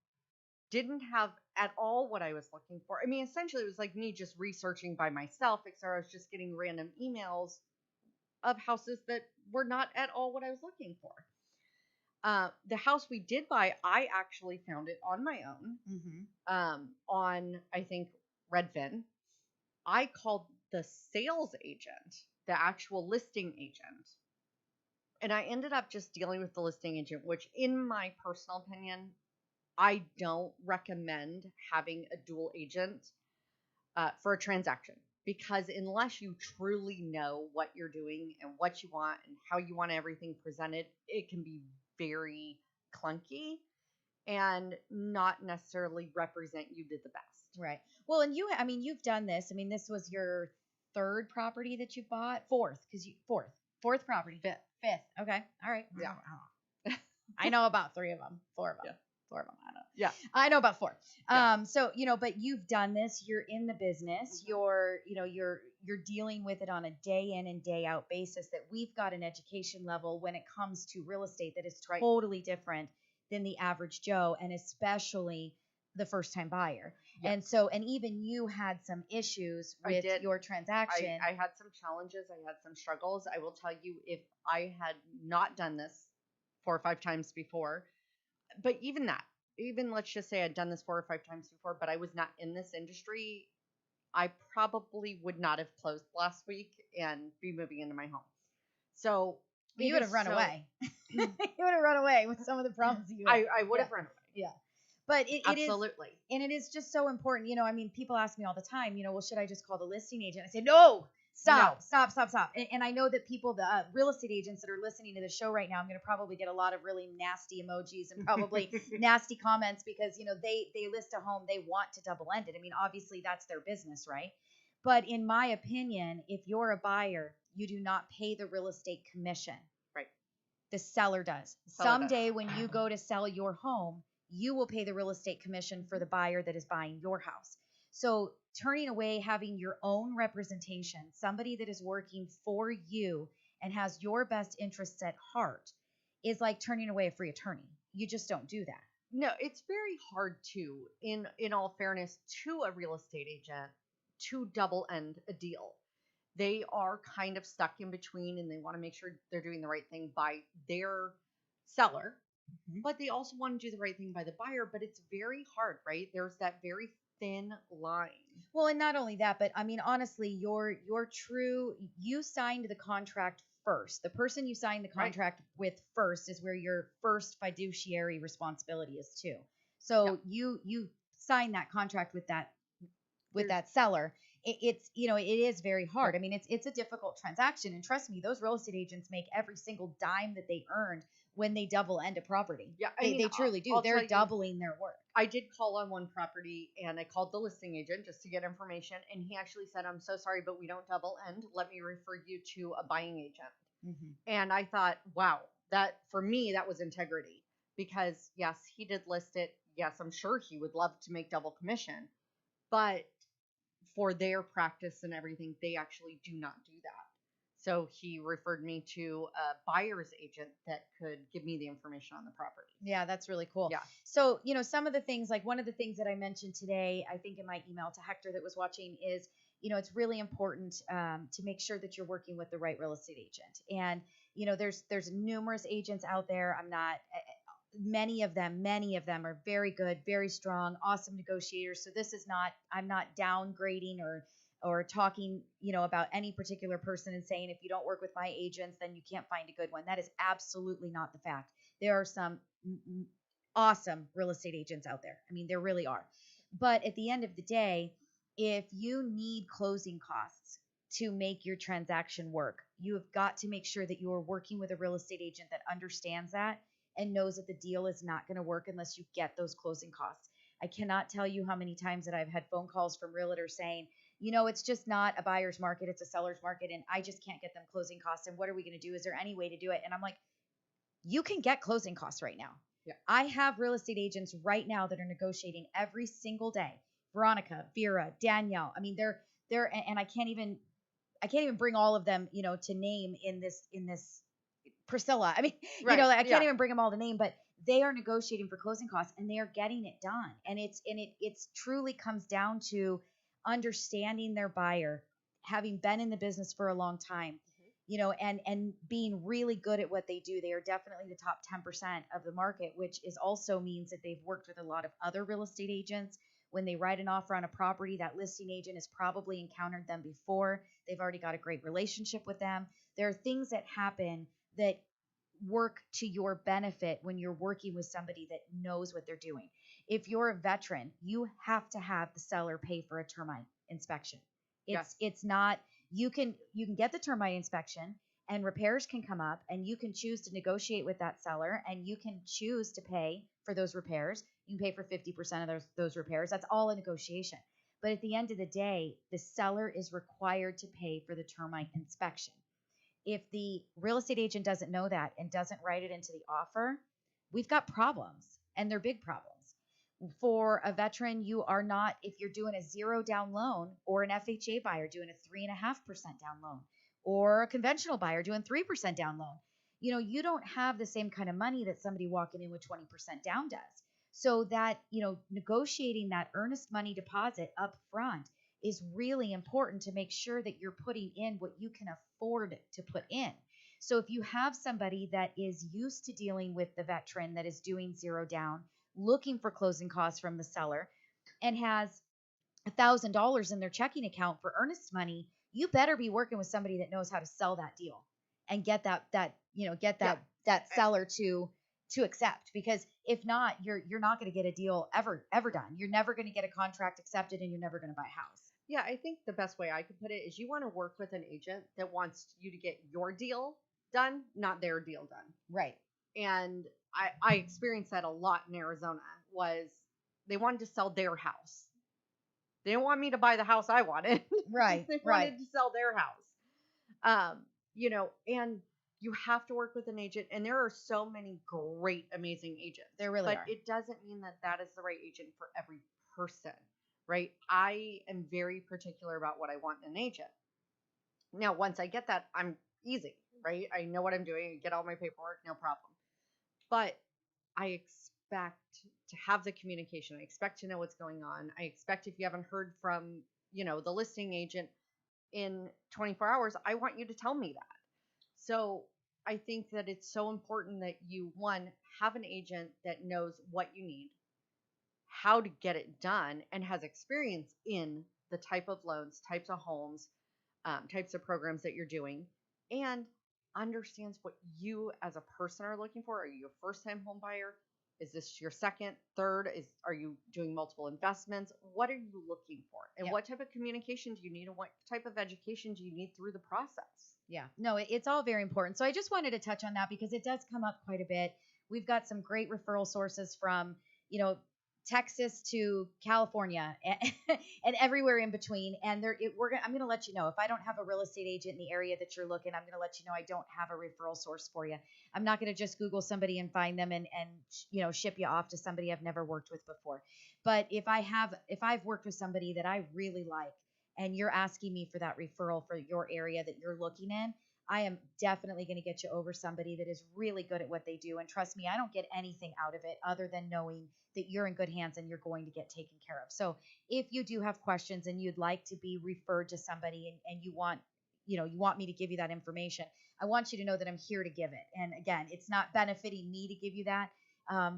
didn't have at all what I was looking for. I mean, essentially, it was like me just researching by myself, except I was just getting random emails of houses that were not at all what I was looking for. The house we did buy, I actually found it on my own, on, I think, Redfin. I called the sales agent, the actual listing agent, and I ended up just dealing with the listing agent, which in my personal opinion, I don't recommend having a dual agent for a transaction, because unless you truly know what you're doing and what you want and how you want everything presented, it can be very clunky and not necessarily represent you to the best. Right. Well, and you've done this. I mean, this was your 3rd property that you bought? 4th, because fourth property. 5th. Okay. All right. Yeah. I know about 3 of them, 4 of them. Yeah. 4 of them. I know. Yeah. I know about 4. Yeah. So, but you've done this. You're in the business. You're dealing with it on a day in and day out basis, that we've got an education level when it comes to real estate that is totally different than the average Joe, and especially the first time buyer. Yeah. And so, and even you had some issues with your transaction. I had some challenges. I had some struggles. I will tell you, if I had not done this 4 or 5 times before, but even let's just say I'd done this 4 or 5 times before, but I was not in this industry, I probably would not have closed last week and be moving into my home. So you would have run away. You would have run away with some of the problems you had. I would have run away. Yeah. But it is, absolutely. And it is just so important. I mean, people ask me all the time, well, should I just call the listing agent? I say, no, stop. And I know that people, the real estate agents that are listening to the show right now, I'm going to probably get a lot of really nasty emojis and probably nasty comments, because, they list a home, they want to double end it. I mean, obviously that's their business, right? But in my opinion, if you're a buyer, you do not pay the real estate commission. Right. The seller does. Someday when you go to sell your home, you will pay the real estate commission for the buyer that is buying your house. So turning away having your own representation, somebody that is working for you and has your best interests at heart, is like turning away a free attorney. You just don't do that. No, it's very hard to, in all fairness, to a real estate agent, to double end a deal. They are kind of stuck in between, and they want to make sure they're doing the right thing by their seller, but they also want to do the right thing by the buyer. But it's very hard, right? There's that very thin line. Well, and not only that, but I mean, honestly, you signed the contract first. The person you signed the contract with first is where your first fiduciary responsibility is too. So you sign that contract with that seller. It is very hard. I mean, it's a difficult transaction, and trust me, those real estate agents make every single dime that they earned when they double end a property. Yeah, they truly do. They're doubling their work. I did call on one property, and I called the listing agent just to get information, and he actually said, "I'm so sorry, but we don't double end. Let me refer you to a buying agent." And I thought, wow, that for me, that was integrity, because yes, he did list it. Yes, I'm sure he would love to make double commission, but for their practice and everything, they actually do not do that. So he referred me to a buyer's agent that could give me the information on the property. Yeah, that's really cool. Yeah. So, some of the things, like one of the things that I mentioned today, I think in my email to Hector that was watching, is, it's really important to make sure that you're working with the right real estate agent. And, there's numerous agents out there. Many of them are very good, very strong, awesome negotiators. So this is not, I'm not downgrading or talking, about any particular person and saying, if you don't work with my agents, then you can't find a good one. That is absolutely not the fact. There are some awesome real estate agents out there. I mean, there really are. But at the end of the day, if you need closing costs to make your transaction work, you have got to make sure that you are working with a real estate agent that understands that and knows that the deal is not going to work unless you get those closing costs. I cannot tell you how many times that I've had phone calls from realtors saying, it's just not a buyer's market, it's a seller's market, and I just can't get them closing costs. And what are we going to do? Is there any way to do it? And I'm like, you can get closing costs right now. Yeah. I have real estate agents right now that are negotiating every single day. Veronica, Vera, Danielle. I mean, they're and I can't even bring all of them, to name in this Priscilla. I mean, Right. I can't even bring them all to name, but they are negotiating for closing costs and they are getting it done. And it's truly comes down to understanding their buyer, having been in the business for a long time, and being really good at what they do. They are definitely the top 10% of the market, which is also means that they've worked with a lot of other real estate agents. When they write an offer on a property, that listing agent has probably encountered them before. They've already got a great relationship with them. There are things that happen that work to your benefit when you're working with somebody that knows what they're doing. If you're a veteran, you have to have the seller pay for a termite inspection. It's not, you can get the termite inspection and repairs can come up and you can choose to negotiate with that seller and you can choose to pay for those repairs. You can pay for 50% of those repairs. That's all a negotiation. But at the end of the day, the seller is required to pay for the termite inspection. If the real estate agent doesn't know that and doesn't write it into the offer, we've got problems, and they're big problems. For a veteran, you are not, if you're doing a 0 down loan or an FHA buyer doing a 3.5% down loan or a conventional buyer doing 3% down loan, you don't have the same kind of money that somebody walking in with 20% down does. So that, negotiating that earnest money deposit up front is really important to make sure that you're putting in what you can afford to put in. So if you have somebody that is used to dealing with the veteran that is doing 0 down, looking for closing costs from the seller, and has $1,000 in their checking account for earnest money, you better be working with somebody that knows how to sell that deal and get that seller to accept. Because if not, you're not going to get a deal ever done. You're never going to get a contract accepted, and you're never going to buy a house. Yeah, I think the best way I could put it is you want to work with an agent that wants you to get your deal done, not their deal done. Right. And I experienced that a lot in Arizona. Was they wanted to sell their house. They didn't want me to buy the house I wanted. Right. They wanted to sell their house. And you have to work with an agent, and there are so many great, amazing agents. There really are. But it doesn't mean that is the right agent for every person, right? I am very particular about what I want in an agent. Now, once I get that, I'm easy, right? I know what I'm doing. I get all my paperwork, no problem. But I expect to have the communication. I expect to know what's going on. I expect if you haven't heard from, the listing agent in 24 hours, I want you to tell me that. So I think that it's so important that you, one, have an agent that knows what you need, how to get it done, and has experience in the type of loans, types of homes, types of programs that you're doing, and understands what you as a person are looking for. Are you a first-time home buyer? Is this your second, third? Are you doing multiple investments? What are you looking for? And what type of communication do you need? And what type of education do you need through the process? Yeah, no, it's all very important. So I just wanted to touch on that because it does come up quite a bit. We've got some great referral sources from, Texas to California and everywhere in between. And I'm going to let you know if I don't have a real estate agent in the area that you're looking, I'm going to let you know I don't have a referral source for you. I'm not going to just Google somebody and find them and ship you off to somebody I've never worked with before. But if I've worked with somebody that I really like, and you're asking me for that referral for your area that you're looking in, I am definitely going to get you over somebody that is really good at what they do. And trust me, I don't get anything out of it other than knowing that you're in good hands and you're going to get taken care of. So if you do have questions and you'd like to be referred to somebody and you want me to give you that information, I want you to know that I'm here to give it. And again, it's not benefiting me to give you that.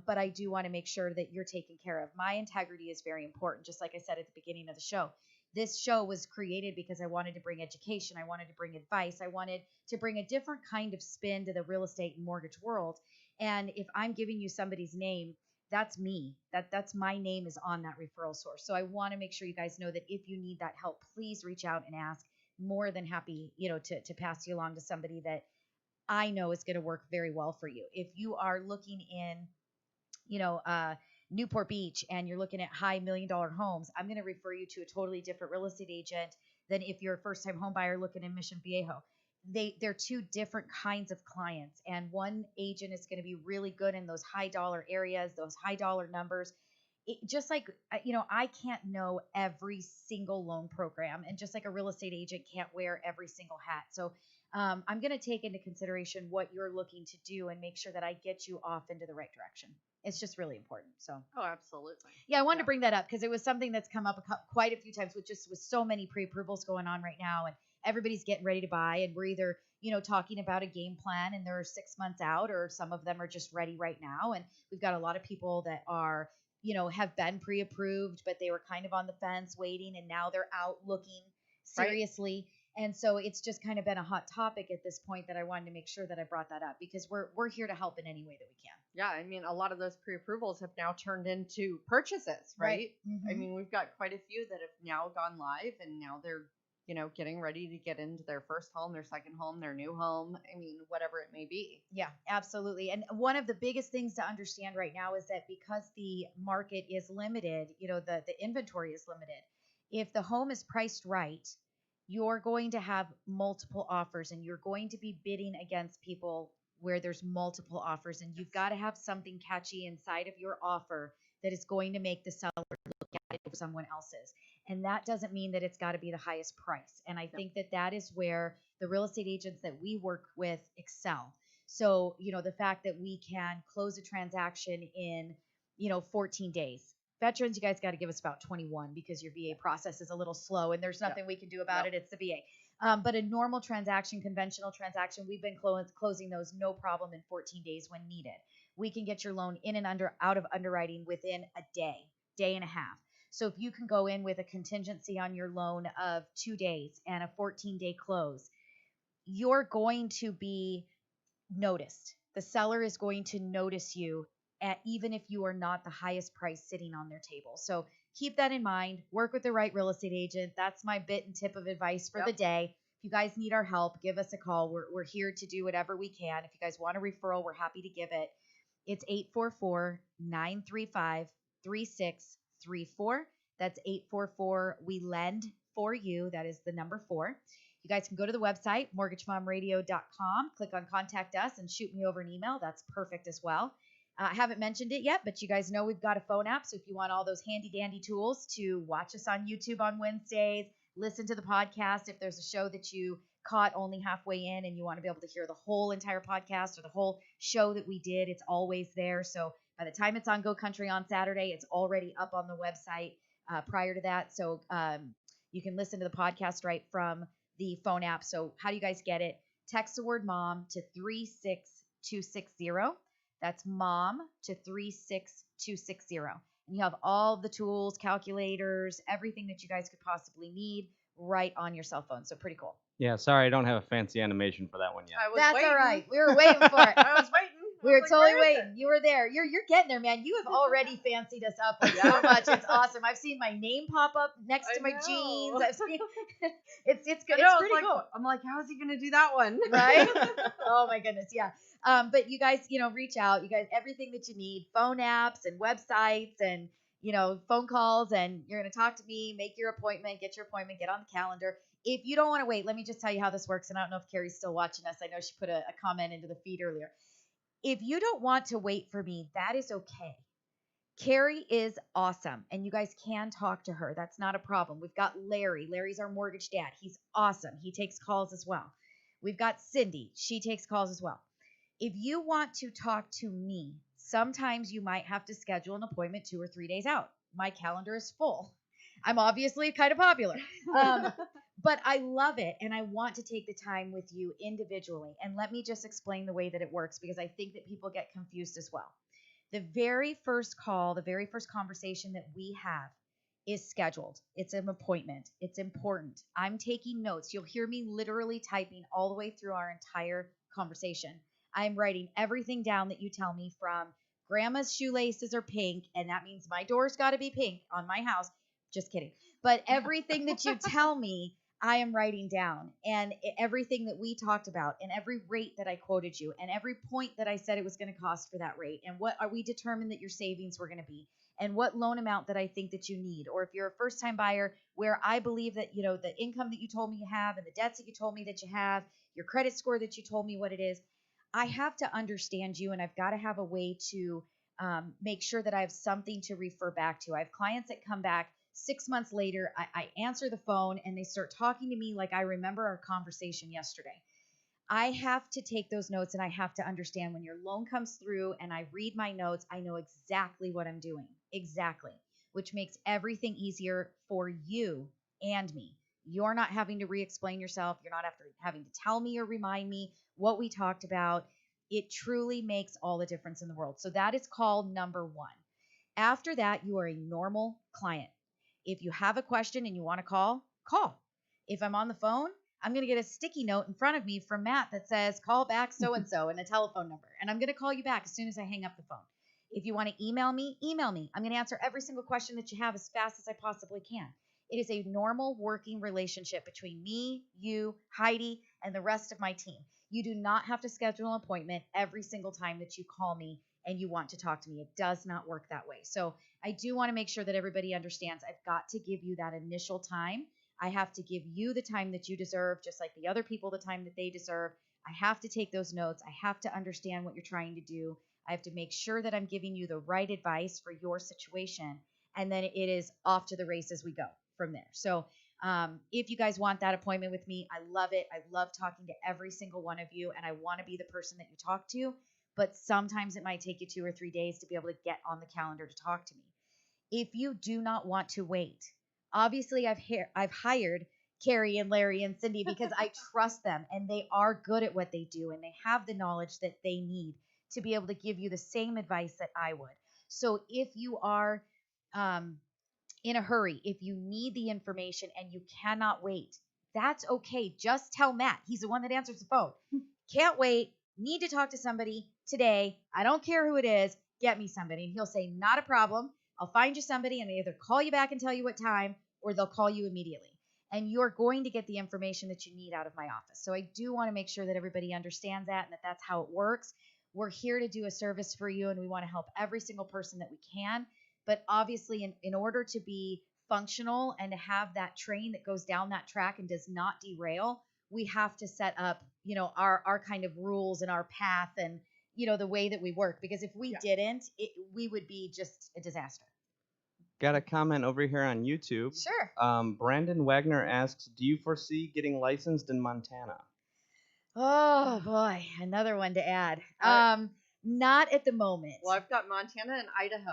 But I do want to make sure that you're taken care of. My integrity is very important, just like I said at the beginning of the show. This show was created because I wanted to bring education. I wanted to bring advice. I wanted to bring a different kind of spin to the real estate and mortgage world. And if I'm giving you somebody's name that's me. That's my name is on that referral source. So I want to make sure you guys know that if you need that help, please reach out and ask. More than happy, to pass you along to somebody that I know is going to work very well for you. If you are looking in, Newport Beach and you're looking at high $1 million homes, I'm going to refer you to a totally different real estate agent than if you're a first time home buyer looking in Mission Viejo. They're two different kinds of clients, and one agent is going to be really good in those high dollar areas, those high dollar numbers. Just like, I can't know every single loan program, and just like a real estate agent can't wear every single hat. So I'm going to take into consideration what you're looking to do and make sure that I get you off into the right direction. It's just really important. So, Oh, absolutely. yeah, I wanted to bring that up because it was something that's come up quite a few times with so many pre-approvals going on right now, and everybody's getting ready to buy, and we're either, talking about a game plan and they're 6 months out, or some of them are just ready right now. And we've got a lot of people that are, have been pre-approved, but they were kind of on the fence waiting, and now they're out looking seriously. Right. And so it's just kind of been a hot topic at this point that I wanted to make sure that I brought that up, because we're here to help in any way that we can. Yeah, I mean, a lot of those pre-approvals have now turned into purchases, right? Mm-hmm. I mean, we've got quite a few that have now gone live, and now they're, getting ready to get into their first home, their second home, their new home. I mean, whatever it may be. Yeah, absolutely. And one of the biggest things to understand right now is that because the market is limited, the inventory is limited. If the home is priced right, you're going to have multiple offers, and you're going to be bidding against people where there's multiple offers, and you've got to have something catchy inside of your offer that is going to make the seller look at it over someone else's. And that doesn't mean that it's got to be the highest price. And I think that is where the real estate agents that we work with excel. So, the fact that we can close a transaction in, 14 days. Veterans, you guys got to give us about 21 because your VA process is a little slow, and there's nothing we can do about it. It's the VA. But a normal transaction, conventional transaction, we've been closing those no problem in 14 days when needed. We can get your loan in and out of underwriting within a day and a half. So if you can go in with a contingency on your loan of 2 days and a 14-day close, you're going to be noticed. The seller is going to notice you, even if you are not the highest price sitting on their table. So keep that in mind. Work with the right real estate agent. That's my bit and tip of advice for the day. If you guys need our help, give us a call. We're here to do whatever we can. If you guys want a referral, we're happy to give it. It's 844-935-3634. That's 844 We Lend For You. That is the number 4. You guys can go to the website, mortgagemomradio.com, click on contact us, and shoot me over an email. That's perfect as well. I haven't mentioned it yet, but you guys know we've got a phone app. So if you want all those handy dandy tools to watch us on YouTube on Wednesdays, listen to the podcast. If there's a show that you caught only halfway in and you want to be able to hear the whole entire podcast or the whole show that we did, it's always there. So by the time it's on Go Country on Saturday, it's already up on the website prior to that. So you can listen to the podcast right from the phone app. So how do you guys get it? Text the word mom to 36260. That's mom to 36260. And you have all the tools, calculators, everything that you guys could possibly need right on your cell phone. So pretty cool. Yeah, sorry, I don't have a fancy animation for that one yet. That's waiting. All right. We were waiting for it. I was waiting. We were totally waiting. You were there. You're getting there, man. You have already fancied us up so much. It's awesome. I've seen my name pop up next to my jeans. I've seen it's good. It's pretty cool. I'm like, how is he gonna do that one? Right? Oh my goodness, yeah. But you guys, reach out. You guys, everything that you need, phone apps and websites and phone calls, and you're gonna talk to me, make your appointment, get on the calendar. If you don't want to wait, let me just tell you how this works. And I don't know if Carrie's still watching us. I know she put a comment into the feed earlier. If you don't want to wait for me, that is okay. Carrie is awesome, and you guys can talk to her. That's not a problem. We've got Larry. Larry's our mortgage dad. He's awesome. He takes calls as well. We've got Cindy. She takes calls as well. If you want to talk to me, sometimes you might have to schedule an appointment 2 or 3 days out. My calendar is full. I'm obviously kind of popular. But I love it, and I want to take the time with you individually. And let me just explain the way that it works, because I think that people get confused as well. The very first call, the very first conversation that we have is scheduled. It's an appointment. It's important. I'm taking notes. You'll hear me literally typing all the way through our entire conversation. I'm writing everything down that you tell me, from grandma's shoelaces are pink, and that means my door's got to be pink on my house. Just kidding. But everything that you tell me, I am writing down, and everything that we talked about, and every rate that I quoted you, and every point that I said it was going to cost for that rate, and what are we determined that your savings were going to be, and what loan amount that I think that you need, or if you're a first-time buyer, where I believe that, you know, the income that you told me you have, and the debts that you told me that you have, your credit score that you told me what it is, I have to understand you, and I've got to have a way to make sure that I have something to refer back to. I have clients that come back 6 months later, I answer the phone and they start talking to me like I remember our conversation yesterday. I have to take those notes, and I have to understand when your loan comes through and I read my notes, I know exactly what I'm doing. Exactly. Which makes everything easier for you and me. You're not having to re-explain yourself. You're not having to tell me or remind me what we talked about. It truly makes all the difference in the world. So that is called number one. After that, you are a normal client. If you have a question and you want to call, call. If I'm on the phone, I'm going to get a sticky note in front of me from Matt that says, call back so-and-so and a telephone number. And I'm going to call you back as soon as I hang up the phone. If you want to email me, email me. I'm going to answer every single question that you have as fast as I possibly can. It is a normal working relationship between me, you, Heidi, and the rest of my team. You do not have to schedule an appointment every single time that you call me and you want to talk to me. It does not work that way. So I do want to make sure that everybody understands I've got to give you that initial time. I have to give you the time that you deserve, just like the other people the time that they deserve. I have to take those notes. I have to understand what you're trying to do. I have to make sure that I'm giving you the right advice for your situation. And then it is off to the races we go from there. So if you guys want that appointment with me, I love it. I love talking to every single one of you, and I want to be the person that you talk to. But sometimes it might take you 2 or 3 days to be able to get on the calendar to talk to me. If you do not want to wait, obviously I've hired Carrie and Larry and Cindy because I trust them, and they are good at what they do, and they have the knowledge that they need to be able to give you the same advice that I would. So if you are in a hurry, if you need the information and you cannot wait, that's okay. Just tell Matt. He's the one that answers the phone. Can't wait. Need to talk to somebody today. I don't care who it is. Get me somebody. And he'll say, not a problem. I'll find you somebody, and they either call you back and tell you what time, or they'll call you immediately. And you're going to get the information that you need out of my office. So I do want to make sure that everybody understands that and that that's how it works. We're here to do a service for you, and we want to help every single person that we can. But obviously, in order to be functional and to have that train that goes down that track and does not derail, we have to set up, you know, our kind of rules and our path and, you know, the way that we work. Because if we didn't, we would be just a disaster. Got a comment over here on YouTube. Sure. Brandon Wagner asks, do you foresee getting licensed in Montana? Oh, boy. Another one to add. Not at the moment. Well, I've got Montana and Idaho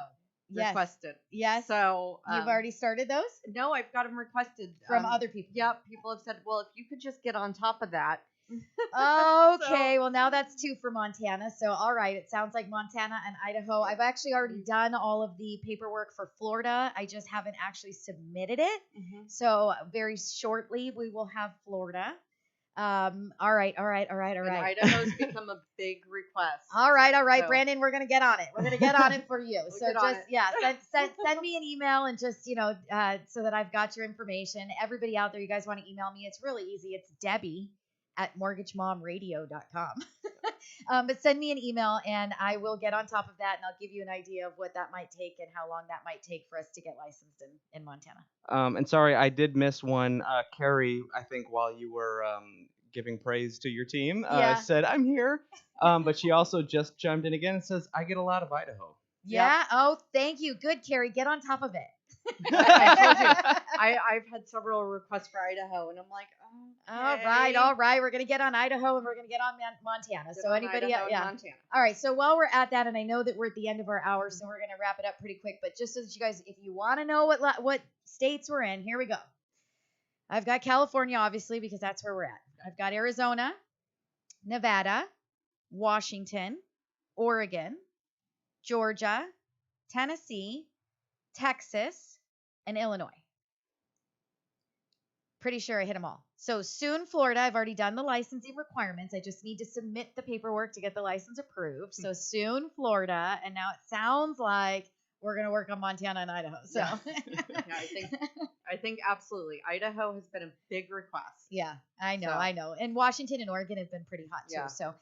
Yes. requested. Yes. So You've already started those? No, I've got them requested From other people. Yep, people have said, well, if you could just get on top of that. Okay, well, now that's 2 for Montana. So, all right, it sounds like Montana and Idaho. I've actually already done all of the paperwork for Florida. I just haven't actually submitted it. So, very shortly, we will have Florida. All right. And Idaho's become a big request. All right. So- Brandon, we're going to get on it. We're going to get on it for you. We'll So get on just, it. yeah, send me an email and just, you know, so that I've got your information. Everybody out there, you guys want to email me, it's really easy. It's Debbie@mortgagemomradio.com. But send me an email and I will get on top of that, and I'll give you an idea of what that might take and how long that might take for us to get licensed in Montana. And sorry, I did miss one. Carrie, I think while you were giving praise to your team, said, I'm here. But she also just chimed in again and says, I get a lot of Idaho. Yeah. Oh, thank you. Good, Carrie. Get on top of it. I told you, I've had several requests for Idaho, and I'm like, All right. We're going to get on Idaho and we're going to get on Montana. Get So on anybody, Idaho and yeah. Montana. All right. So while we're at that, and I know that we're at the end of our hour, so we're going to wrap it up pretty quick. But just so that you guys, if you want to know what states we're in, here we go. I've got California, obviously, because that's where we're at. I've got Arizona, Nevada, Washington, Oregon, Georgia, Tennessee, Texas, and Illinois. Pretty sure I hit them all. So soon, Florida. I've already done the licensing requirements. I just need to submit the paperwork to get the license approved. So soon, Florida. And now it sounds like we're going to work on Montana and Idaho. So Yeah, I think absolutely. Idaho has been a big request. yeah, I know, So- I know. And Washington and Oregon have been pretty hot too. Yeah. So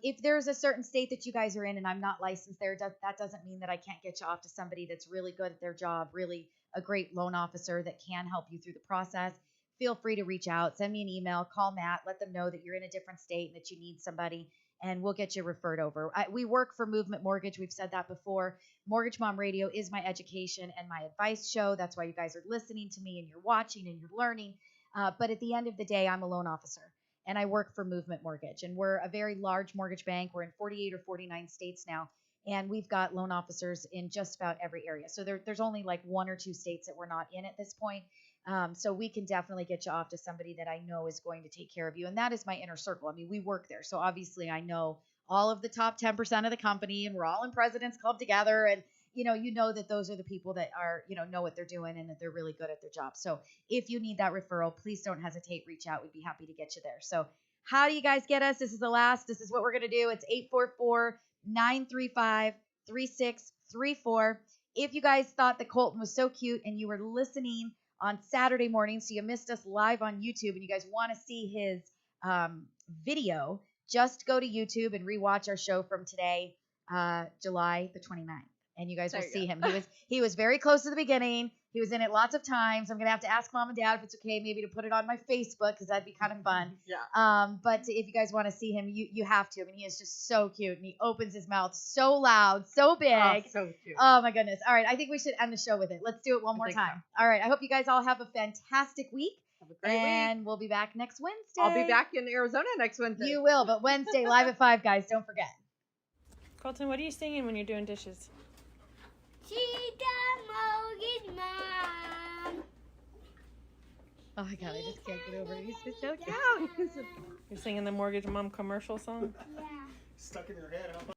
if there's a certain state that you guys are in and I'm not licensed there, that doesn't mean that I can't get you off to somebody that's really good at their job, really a great loan officer that can help you through the process. Feel free to reach out, send me an email, call Matt, let them know that you're in a different state and that you need somebody, and we'll get you referred over. We work for Movement Mortgage. We've said that before. Mortgage Mom Radio is my education and my advice show. That's why you guys are listening to me and you're watching and you're learning. But at the end of the day, I'm a loan officer and I work for Movement Mortgage. And we're a very large mortgage bank. We're in 48 or 49 states now. And we've got loan officers in just about every area. So there's only like 1 or 2 states that we're not in at this point. So we can definitely get you off to somebody that I know is going to take care of you. And that is my inner circle. I mean, we work there. So obviously I know all of the top 10% of the company and we're all in President's Club together. And, you know that those are the people that are, know what they're doing and that they're really good at their job. So if you need that referral, please don't hesitate. Reach out. We'd be happy to get you there. So how do you guys get us? This is the last. This is what we're going to do. It's 844-935-3634. If you guys thought that Colton was so cute and you were listening on Saturday morning, so you missed us live on YouTube and you guys want to see his video, just go to YouTube and rewatch our show from today, July the 29th. And you guys will see him. He was very close to the beginning. He was in it lots of times. I'm going to have to ask Mom and Dad if it's okay maybe to put it on my Facebook because that'd be kind of fun. Yeah. But if you guys want to see him, you have to. I mean, he is just so cute. And he opens his mouth so loud, so big. Oh, so cute. Oh, my goodness. All right. I think we should end the show with it. Let's do it one more think time. All right. I hope you guys all have a fantastic week. Have a great week. And we'll be back next Wednesday. I'll be back in Arizona next Wednesday. You will, but Wednesday, live at 5, guys. Don't forget. Colton, what are you singing when you're doing dishes? She the mortgage mom. Oh, my God. I just can't get over it. He's so cute. You're singing the Mortgage Mom commercial song? Yeah. Stuck in your head, huh?